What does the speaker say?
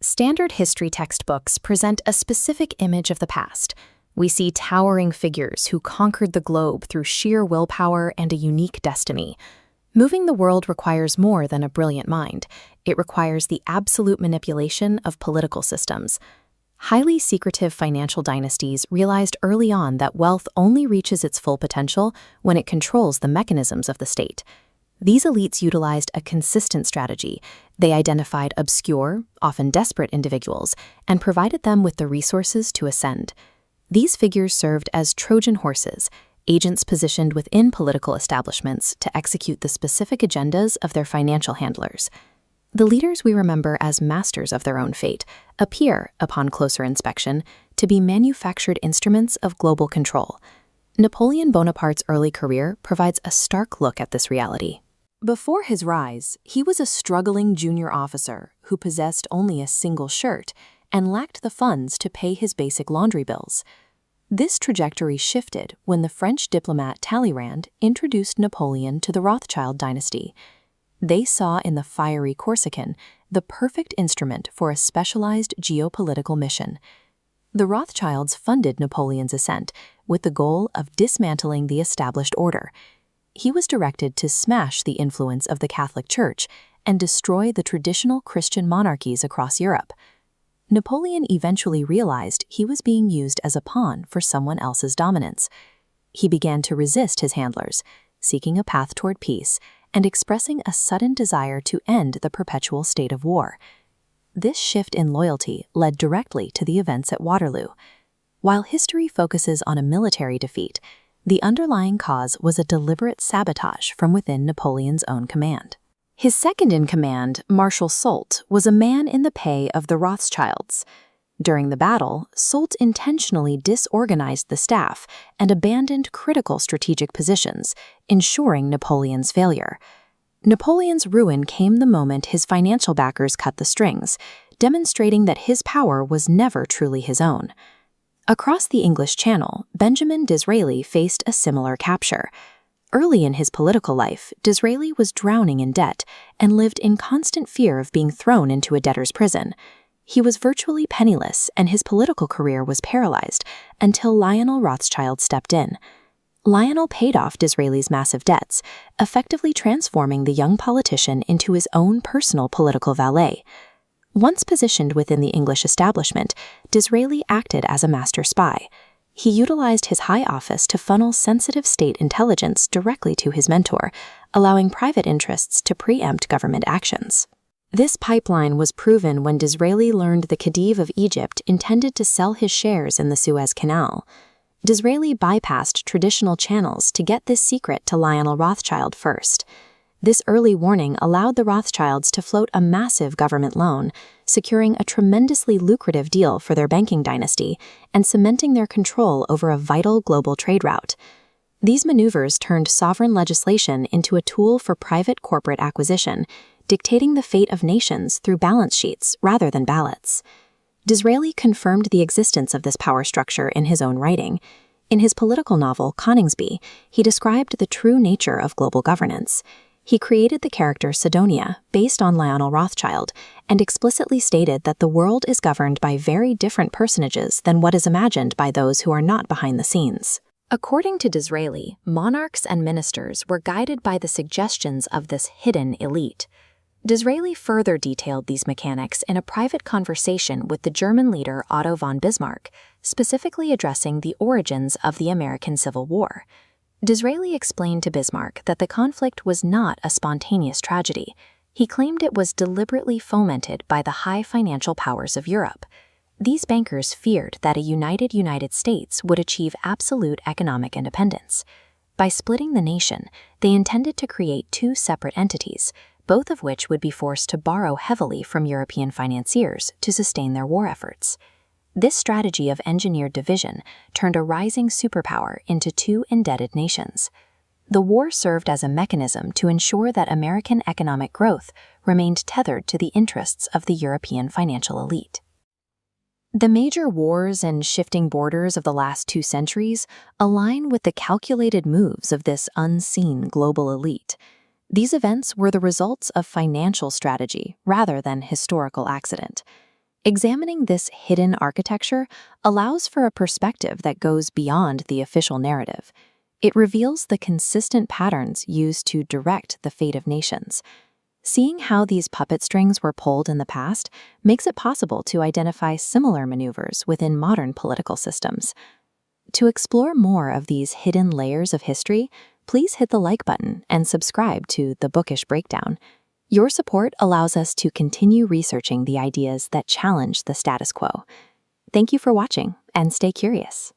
Standard history textbooks present a specific image of the past. We see towering figures who conquered the globe through sheer willpower and a unique destiny. Moving the world requires more than a brilliant mind. It requires the absolute manipulation of political systems. Highly secretive financial dynasties realized early on that wealth only reaches its full potential when it controls the mechanisms of the state. These elites utilized a consistent strategy. They identified obscure, often desperate individuals and provided them with the resources to ascend. These figures served as Trojan Horses, agents positioned within political establishments to execute the specific agendas of their financial handlers. The leaders we remember as masters of their own fate appear, upon closer inspection, to be manufactured instruments of global control. Napoleon Bonaparte's early career provides a stark look at this reality. Before his rise, he was a struggling junior officer who possessed only a single shirt and lacked the funds to pay his basic laundry bills. This trajectory shifted when the French diplomat Talleyrand introduced Napoleon to the Rothschild dynasty. They saw in the fiery Corsican the perfect instrument for a specialized geopolitical mission. The Rothschilds funded Napoleon's ascent with the goal of dismantling the established order. He was directed to smash the influence of the Catholic Church and destroy the traditional Christian monarchies across Europe. Napoleon eventually realized he was being used as a pawn for someone else's dominance. He began to resist his handlers, seeking a path toward peace and expressing a sudden desire to end the perpetual state of war. This shift in loyalty led directly to the events at Waterloo. While history focuses on a military defeat, the underlying cause was a deliberate sabotage from within Napoleon's own command. His second-in-command, Marshal Soult, was a man in the pay of the Rothschilds. During the battle, Soult intentionally disorganized the staff and abandoned critical strategic positions, ensuring Napoleon's failure. Napoleon's ruin came the moment his financial backers cut the strings, demonstrating that his power was never truly his own. Across the English Channel, Benjamin Disraeli faced a similar capture. Early in his political life, Disraeli was drowning in debt and lived in constant fear of being thrown into a debtor's prison. He was virtually penniless and his political career was paralyzed until Lionel Rothschild stepped in. Lionel paid off Disraeli's massive debts, effectively transforming the young politician into his own personal political valet. Once positioned within the English establishment, Disraeli acted as a master spy. He utilized his high office to funnel sensitive state intelligence directly to his mentor, allowing private interests to preempt government actions. This pipeline was proven when Disraeli learned the Khedive of Egypt intended to sell his shares in the Suez Canal. Disraeli bypassed traditional channels to get this secret to Lionel Rothschild first. This early warning allowed the Rothschilds to float a massive government loan, securing a tremendously lucrative deal for their banking dynasty and cementing their control over a vital global trade route. These maneuvers turned sovereign legislation into a tool for private corporate acquisition, dictating the fate of nations through balance sheets rather than ballots. Disraeli confirmed the existence of this power structure in his own writing. In his political novel, Coningsby, he described the true nature of global governance. He created the character Sidonia, based on Lionel Rothschild, and explicitly stated that the world is governed by very different personages than what is imagined by those who are not behind the scenes. According to Disraeli, monarchs and ministers were guided by the suggestions of this hidden elite. Disraeli further detailed these mechanics in a private conversation with the German leader Otto von Bismarck, specifically addressing the origins of the American Civil War. Disraeli explained to Bismarck that the conflict was not a spontaneous tragedy. He claimed it was deliberately fomented by the high financial powers of Europe. These bankers feared that a united United States would achieve absolute economic independence. By splitting the nation, they intended to create two separate entities, both of which would be forced to borrow heavily from European financiers to sustain their war efforts. This strategy of engineered division turned a rising superpower into two indebted nations. The war served as a mechanism to ensure that American economic growth remained tethered to the interests of the European financial elite. The major wars and shifting borders of the last 2 centuries align with the calculated moves of this unseen global elite. These events were the results of financial strategy rather than historical accident. Examining this hidden architecture allows for a perspective that goes beyond the official narrative. It reveals the consistent patterns used to direct the fate of nations. Seeing how these puppet strings were pulled in the past makes it possible to identify similar maneuvers within modern political systems. To explore more of these hidden layers of history, please hit the like button and subscribe to the Bookish Breakdown. Your support allows us to continue researching the ideas that challenge the status quo. Thank you for watching, and stay curious.